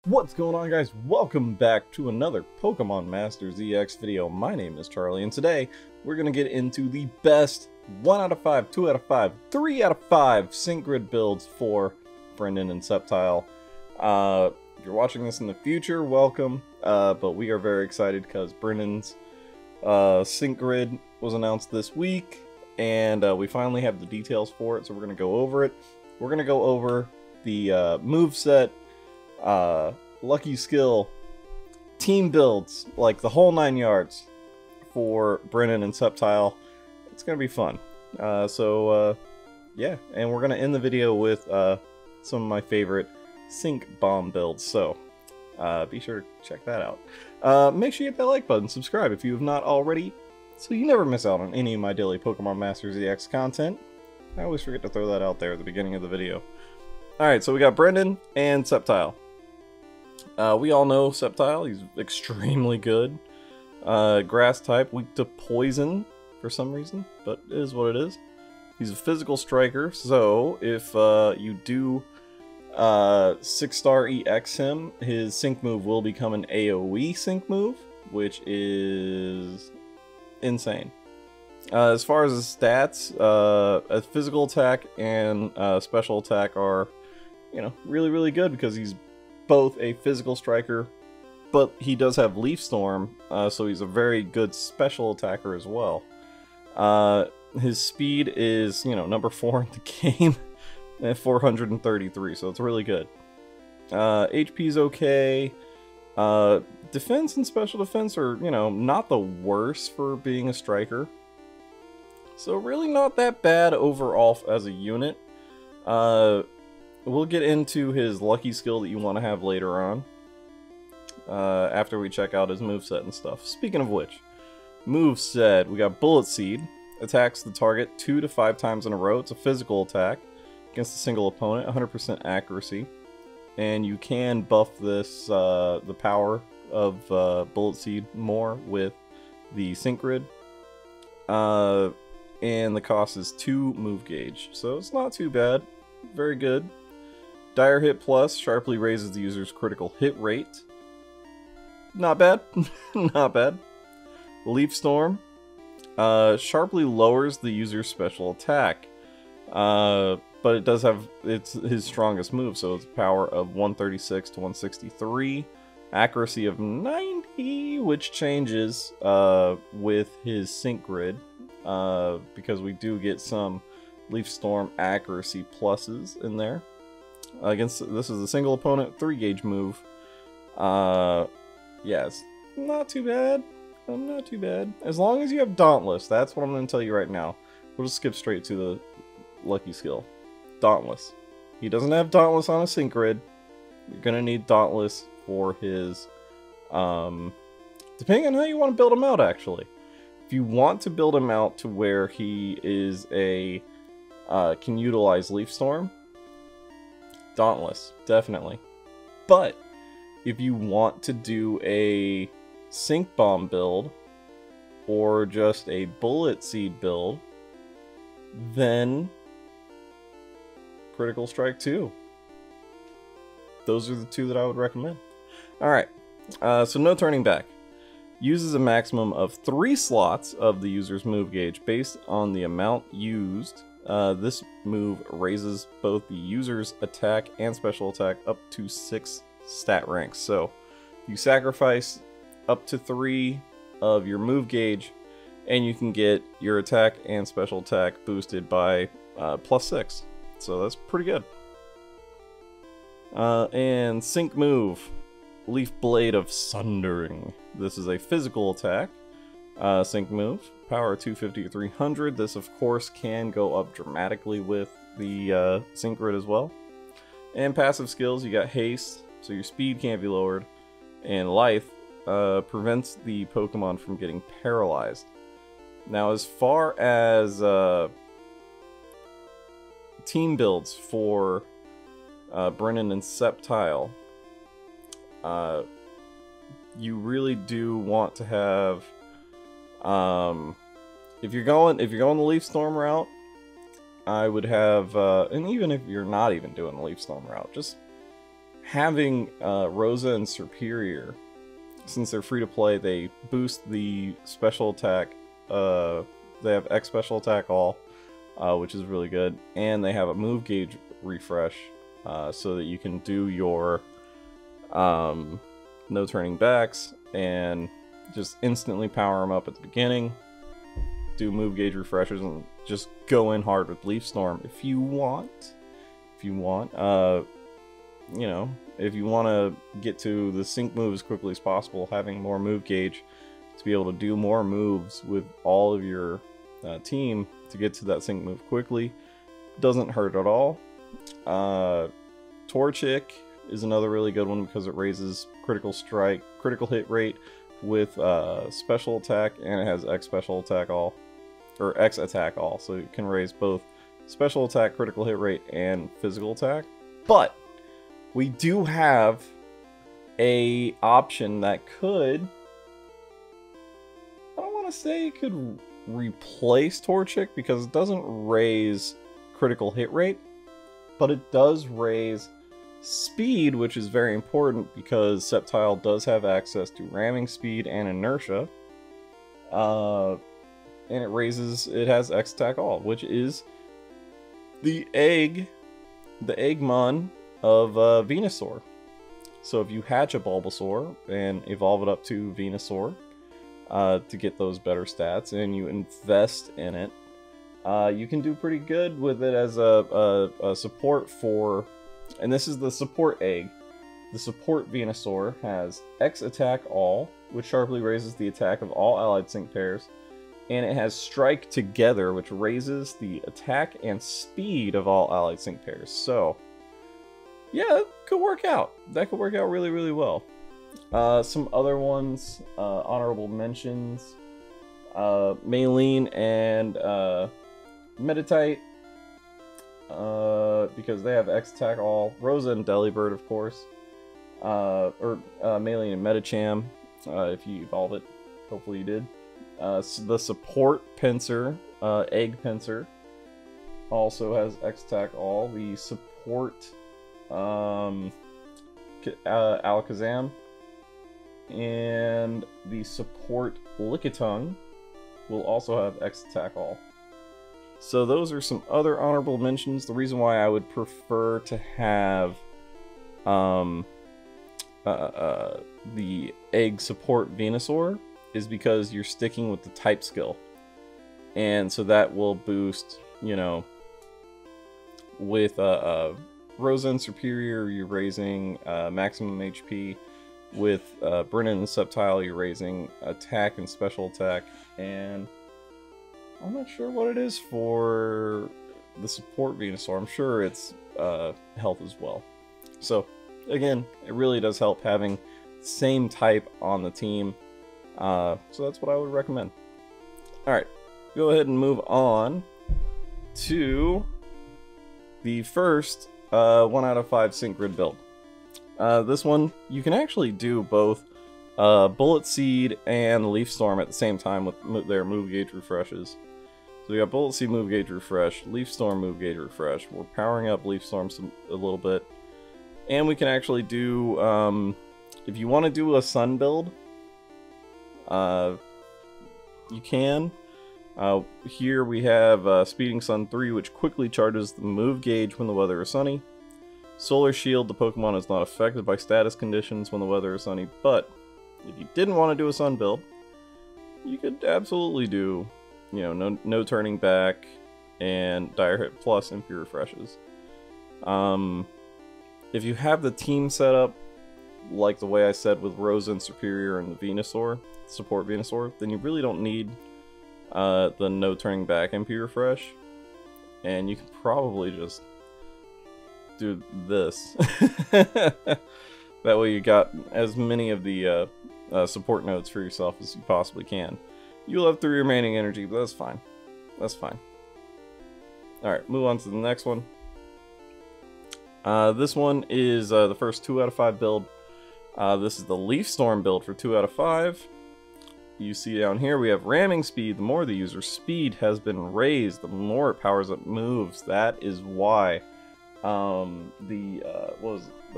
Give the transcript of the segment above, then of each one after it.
What's going on, guys? Welcome back to another Pokemon Masters EX video. My name is Charlie, and today we're going to get into the best 1 out of 5, 2 out of 5, 3 out of 5 Sync Grid builds for Brendan and Sceptile. If you're watching this in the future, welcome, but we are very excited because Brendan's Sync Grid was announced this week, and we finally have the details for it, so we're going to go over it. We're going to go over the moveset, lucky skill, team builds, like the whole 9 yards for Brennan and Sceptile. It's gonna be fun. Yeah, and we're gonna end the video with some of my favorite sync bomb builds, so be sure to check that out. Make sure you hit that like button, subscribe if you have not already, so you never miss out on any of my daily Pokemon Masters EX content. I always forget to throw that out there at the beginning of the video. Alright, so we got Brendan and Sceptile. We all know Sceptile, he's extremely good. Grass type, weak to poison for some reason, but it is what it is. He's a physical striker, so if you do 6-star EX him, his sync move will become an AoE sync move, which is insane. As far as his stats, a physical attack and special attack are, you know, really good because he's both a physical striker, but he does have Leaf Storm, so he's a very good special attacker as well. His speed is, you know, number 4 in the game at 433, so it's really good. HP is okay. Defense and special defense are, you know, not the worst for being a striker. So really not that bad overall as a unit. We'll get into his lucky skill that you want to have later on, after we check out his moveset and stuff. Speaking of which, moveset, we got Bullet Seed. Attacks the target 2 to 5 times in a row. It's a physical attack against a single opponent, 100% accuracy. And you can buff this, the power of Bullet Seed more with the Sync Grid. And the cost is 2 move gauge, so it's not too bad. Very good. Dire Hit Plus sharply raises the user's critical hit rate. Not bad. Not bad. Leaf Storm sharply lowers the user's special attack. But it does have, it's his strongest move, so it's power of 136 to 163. Accuracy of 90, which changes with his Sync Grid. Because we do get some Leaf Storm accuracy pluses in there. This is a single opponent 3 gauge move. Yeah, it's not too bad. Not too bad. As long as you have Dauntless, that's what I'm going to tell you right now. We'll just skip straight to the lucky skill. Dauntless. He doesn't have Dauntless on a Sync Grid. You're going to need Dauntless for his, depending on how you want to build him out, actually. If you want to build him out to where he is a, can utilize Leaf Storm, Dauntless, definitely. But if you want to do a Sync Bomb build, or just a Bullet Seed build, then Critical Strike 2. Those are the 2 that I would recommend. Alright, so no turning back. Uses a maximum of 3 slots of the user's move gauge based on the amount used. This move raises both the user's attack and special attack up to 6 stat ranks. So you sacrifice up to 3 of your move gauge, and you can get your attack and special attack boosted by +6. So that's pretty good. And Sync move. Leaf Blade of Sundering. This is a physical attack. Sync move. Power 250 to 300. This, of course, can go up dramatically with the Sync Grid as well. And passive skills, you got Haste, so your speed can't be lowered. And Lithe prevents the Pokemon from getting paralyzed. Now, as far as team builds for Brennan and Sceptile, you really do want to have, if you're going the Leaf Storm route, I would have, and even if you're not even doing the Leaf Storm route, just having Rosa and Superior, since they're free to play, they boost the special attack. They have X special attack all, which is really good, and they have a move gauge refresh, so that you can do your no turning backs and just instantly power them up at the beginning. Do move gauge refreshers and just go in hard with Leaf Storm if you want. If you want, you know, if you want to get to the sync move as quickly as possible, having more move gauge to be able to do more moves with all of your team to get to that sync move quickly doesn't hurt at all. Torchic is another really good one because it raises critical strike, critical hit rate with special attack, and it has X special attack all, or X attack all, so it can raise both special attack, critical hit rate, and physical attack. But we do have a option that could, I don't want to say it could replace Torchic because it doesn't raise critical hit rate, but it does raise speed, which is very important because Sceptile does have access to ramming speed and inertia. And it has X attack all, which is the Eggmon of Venusaur. So if you hatch a Bulbasaur and evolve it up to Venusaur to get those better stats, and you invest in it, you can do pretty good with it as a support for, and this is the support egg. The support Venusaur has X attack all, which sharply raises the attack of all allied sync pairs, and it has Strike Together, which raises the attack and speed of all allied sync pairs. So yeah, that could work out. That could work out really, really well. Some other ones, honorable mentions, Maylene and Meditite, because they have X attack all. Rosa and Delibird, of course, or Maylene and Medicham, if you evolve it. Hopefully you did. So the support Pinsir, Egg Pinsir, also has X attack all. The support Alakazam and the support Lickitung will also have X attack all. So those are some other honorable mentions. The reason why I would prefer to have the egg support Venusaur is because you're sticking with the type skill, and so that will boost, you know, with Rosa and Superior, you're raising maximum HP. With Brennan and Sceptile, you're raising attack and special attack. And I'm not sure what it is for the support Venusaur. I'm sure it's health as well. So, again, it really does help having the same type on the team. So that's what I would recommend. Alright, go ahead and move on to the first 1 out of 5 sync grid build. This one, you can actually do both Bullet Seed and Leaf Storm at the same time with their move gauge refreshes. So we got Bullet Seed move gauge refresh, Leaf Storm move gauge refresh. We're powering up Leaf Storm a little bit. And we can actually do, if you want to do a Sun build, you can. Here we have Speeding Sun 3, which quickly charges the move gauge when the weather is sunny. Solar Shield, the Pokemon is not affected by status conditions when the weather is sunny, but if you didn't want to do a Sun build, you could absolutely do, you know, no turning back and Dire Hit plus MP refreshes. If you have the team set up like the way I said with Rosa and Superior and the Venusaur, support Venusaur, then you really don't need the no turning back MP refresh, and you can probably just do this. That way you got as many of the support nodes for yourself as you possibly can. You'll have 3 remaining energy, but that's fine. That's fine. Alright, move on to the next one. This one is the first 2 out of 5 build. This is the Leaf Storm build for 2 out of 5. You see down here we have ramming speed. The more the user's speed has been raised, the more it powers up moves. That is why the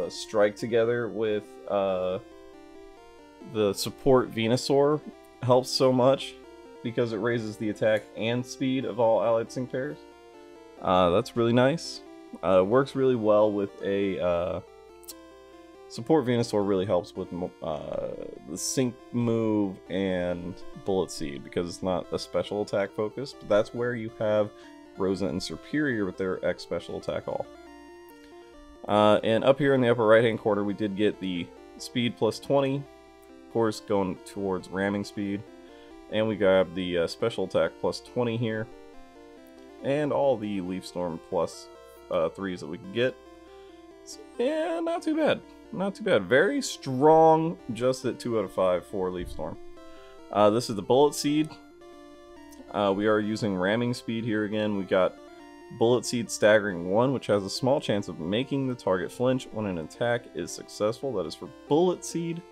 Strike together with the support Venusaur helps so much because it raises the attack and speed of all allied sync pairs. That's really nice. Works really well with a support Venusaur. Really helps with the sync move and Bullet Seed because it's not a special attack focus. But that's where you have Rosa and Superior with their X special attack all. And up here in the upper right hand corner we did get the speed plus 20, of course going towards ramming speed, and we grabbed the special attack plus 20 here, and all the Leaf Storm plus 3s that we could get. So, yeah, not too bad. Not too bad. Very strong, just at 2 out of 5 for Leaf Storm. This is the Bullet Seed. We are using ramming speed here again. We got Bullet Seed Staggering 1, which has a small chance of making the target flinch when an attack is successful. That is for Bullet Seed.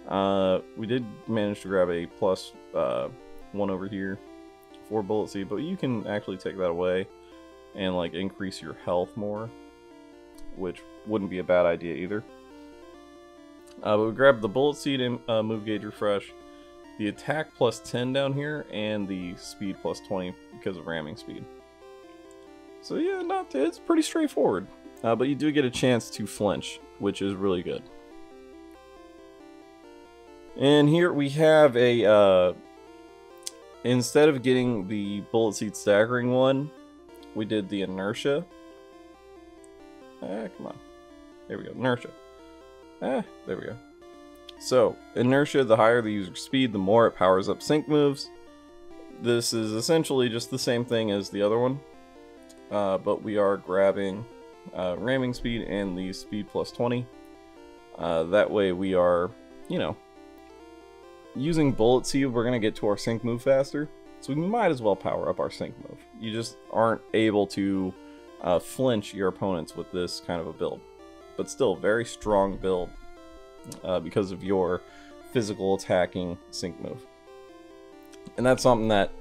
We did manage to grab a plus 1 over here for Bullet Seed, but you can actually take that away and like increase your health more, which wouldn't be a bad idea either. But we grabbed the Bullet Seed and move gauge refresh, the attack plus 10 down here, and the speed plus 20 because of ramming speed. So yeah, it's pretty straightforward. But you do get a chance to flinch, which is really good. And here we have a, instead of getting the Bullet Seed Staggering 1, we did the Inertia. Come on. There we go, Inertia. There we go. So, Inertia, the higher the user's speed, the more it powers up sync moves. This is essentially just the same thing as the other one. But we are grabbing ramming speed and the speed plus 20. That way we are, you know, using Bullet Seed, we're going to get to our sync move faster. So we might as well power up our sync move. You just aren't able to flinch your opponents with this kind of a build. But still, very strong build because of your physical attacking sync move. And that's something that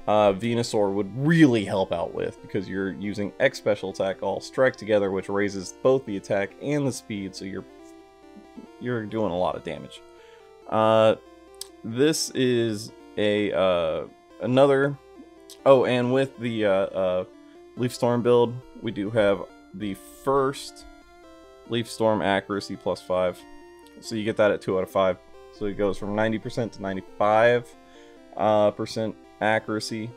Venusaur would really help out with, because you're using X special attack all strike together, which raises both the attack and the speed, so you're doing a lot of damage. This is a another. Oh, and with the Leaf Storm build, we do have the first Leaf Storm accuracy plus 5, so you get that at 2 out of 5. So it goes from 90% to 95% accuracy.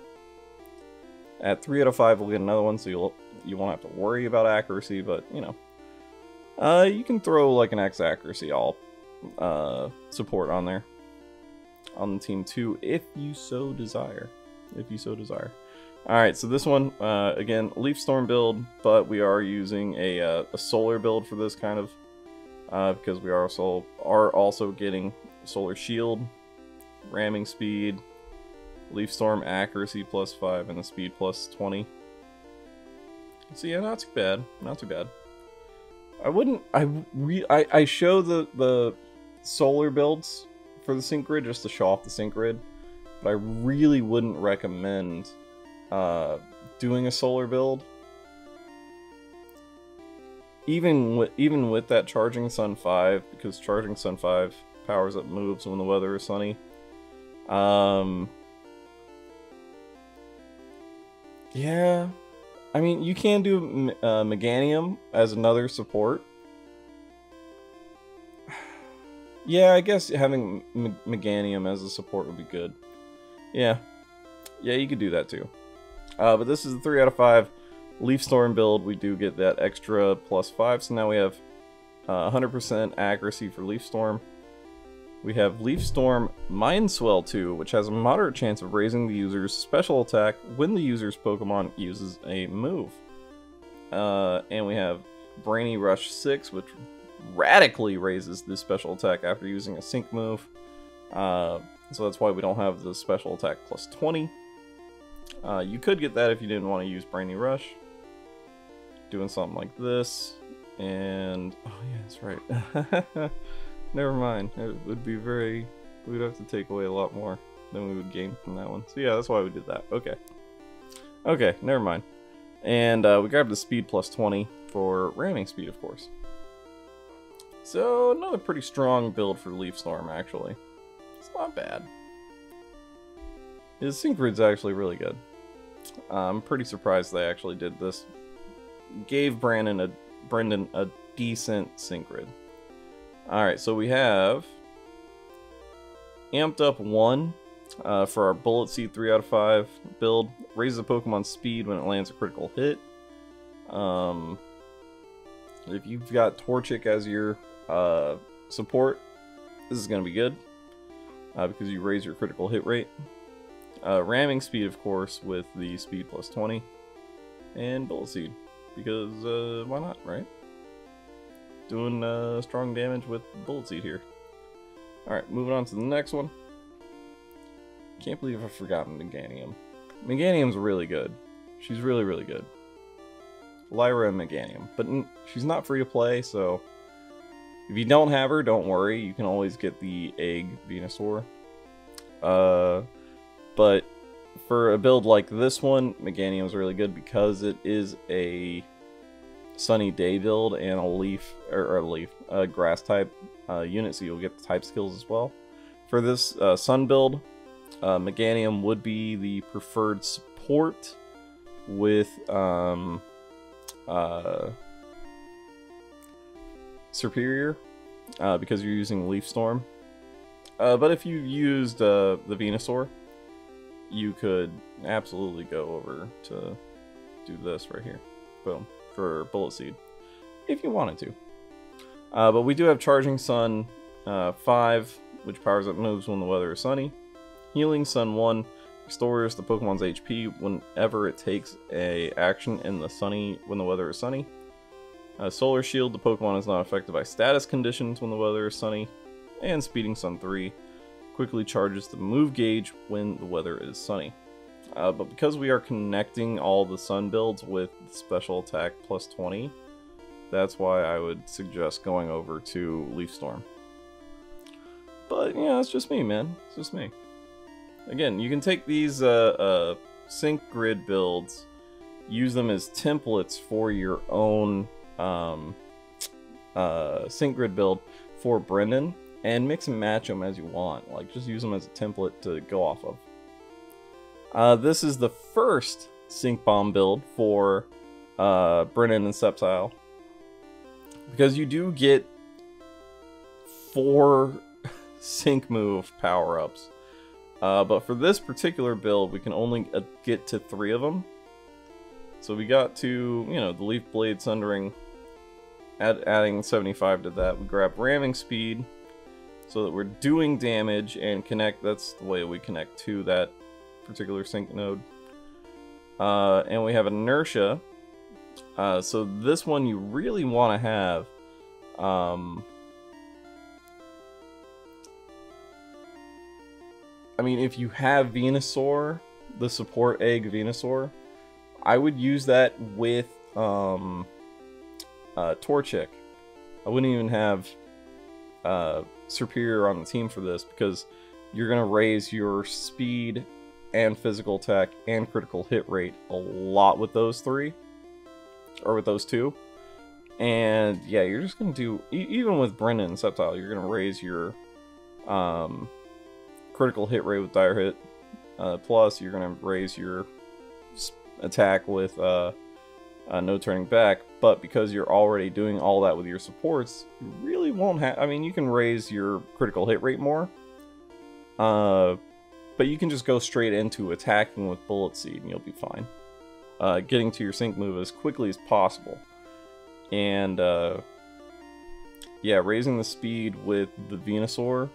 At 3 out of 5, we'll get another one, so you won't have to worry about accuracy. But you know, you can throw like an X accuracy all support on there on the team too, if you so desire. Alright, so this one, again, Leaf Storm build, but we are using a Solar build for this kind of, because we are also getting Solar Shield, ramming speed, Leaf Storm accuracy plus 5, and the speed plus 20. So yeah, not too bad, not too bad. I show the Solar builds for the sync grid just to show off the sync grid, but I really wouldn't recommend doing a Solar build, even with that Charging Sun 5, because Charging Sun 5 powers up moves when the weather is sunny. Yeah, I mean, you can do Meganium as another support. Yeah, I guess having Meganium as a support would be good. Yeah, you could do that too. But this is the 3 out of 5 Leaf Storm build. We do get that extra plus 5, so now we have 100% accuracy for Leaf Storm. We have Leaf Storm Mind Swell 2, which has a moderate chance of raising the user's special attack when the user's Pokemon uses a move. And we have Brainy Rush 6, which radically raises the special attack after using a sync move. So that's why we don't have the special attack plus 20. You could get that if you didn't want to use Brainy Rush. Doing something like this. And, oh yeah, that's right. Never mind. It would be very, we'd have to take away a lot more than we would gain from that one. So yeah, that's why we did that. Okay, never mind. And we grabbed the speed plus 20 for ramming speed, of course. So, another pretty strong build for Leaf Storm, actually. It's not bad. His sync grid's actually really good. I'm pretty surprised they actually did this. Gave Brendan a decent sync grid. Alright, so we have Amped Up 1 for our Bullet Seed 3 out of 5 build. Raises a Pokemon's speed when it lands a critical hit. If you've got Torchic as your support, this is going to be good because you raise your critical hit rate. Ramming speed, of course, with the speed plus 20. And Bullet Seed, because why not, right? Doing strong damage with Bullet Seed here. Alright, moving on to the next one. Can't believe I've forgotten Meganium. Meganium's really good. She's really, really good. Lyra and Meganium. But she's not free to play, so if you don't have her, don't worry. You can always get the Egg Venusaur. But for a build like this one, Meganium's really good because it is a Sunny Day build and a grass type unit, so you'll get the type skills as well. For this Sun build, Meganium would be the preferred support with Superior, because you're using Leaf Storm. But if you used the Venusaur, you could absolutely go over to do this right here. Boom. For Bullet Seed, if you wanted to. But we do have Charging Sun 5, which powers up moves when the weather is sunny. Healing Sun 1 restores the Pokemon's HP whenever it takes a action in the when the weather is sunny. Solar Shield, the Pokemon is not affected by status conditions when the weather is sunny. And Speeding Sun 3 quickly charges the move gauge when the weather is sunny. But because we are connecting all the Sun builds with special attack plus 20, that's why I would suggest going over to Leaf Storm. But, yeah, it's just me, man. It's just me. Again, you can take these sync grid builds, use them as templates for your own sync grid build for Brendan, and mix and match them as you want. Like, just use them as a template to go off of. This is the first Sync Bomb build for Brennan and Sceptile, because you do get 4 Sync Move power-ups. But for this particular build, we can only get to 3 of them. So we got to, you know, the Leaf Blade Sundering, adding 75 to that. We grab Ramming Speed, so that we're doing damage and connect. That's the way we connect to that particular sync node. And we have Inertia. So this one you really want to have. I mean, if you have Venusaur, the support egg Venusaur, I would use that with Torchic. I wouldn't even have Superior on the team for this, because you're going to raise your speed and physical attack and critical hit rate a lot with those 3, or with those 2. And yeah, you're just going to do, even with Brendan and Sceptile, you're going to raise your critical hit rate with Dire Hit, plus you're going to raise your attack with no turning back. But because you're already doing all that with your supports, you really won't have... I mean, you can raise your critical hit rate more, but you can just go straight into attacking with Bullet Seed and you'll be fine. Getting to your sync move as quickly as possible. And yeah, raising the speed with the Venusaur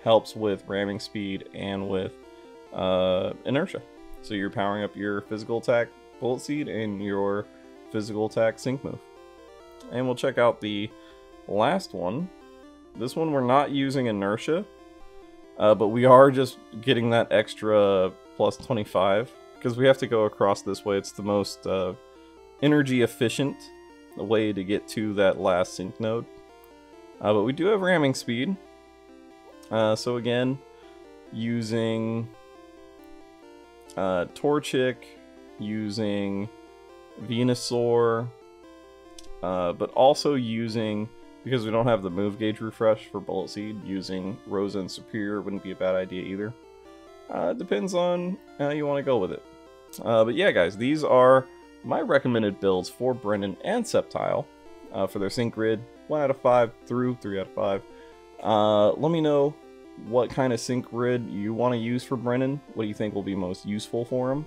helps with ramming speed and with inertia. So you're powering up your physical attack Bullet Seed and your physical attack sync move. And we'll check out the last one. This one we're not using inertia, but we are just getting that extra plus 25 because we have to go across this way. It's the most energy efficient way to get to that last sync node. But we do have ramming speed. So again, using Torchic, using Venusaur, but also using because we don't have the move gauge refresh for Bullet Seed, using Rosa and Superior wouldn't be a bad idea either. It depends on how you want to go with it. But yeah, guys, these are my recommended builds for Brennan and Sceptile for their sync grid. 1 out of 5 through 3 out of 5. Let me know what kind of sync grid you want to use for Brennan. What do you think will be most useful for him?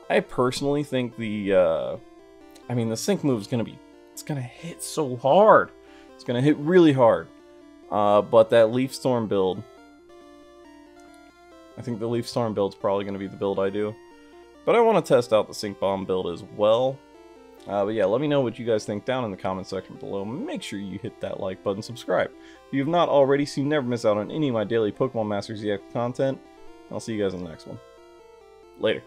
I personally think the sync move is going to be, it's going to hit so hard. It's going to hit really hard. But that Leaf Storm build, I think the Leaf Storm build is probably going to be the build I do. But I want to test out the Sync Bomb build as well. But yeah, let me know what you guys think down in the comment section below. Make sure you hit that like button, subscribe if you have not already, so you never miss out on any of my daily Pokemon Masters EX content. I'll see you guys in the next one. Later.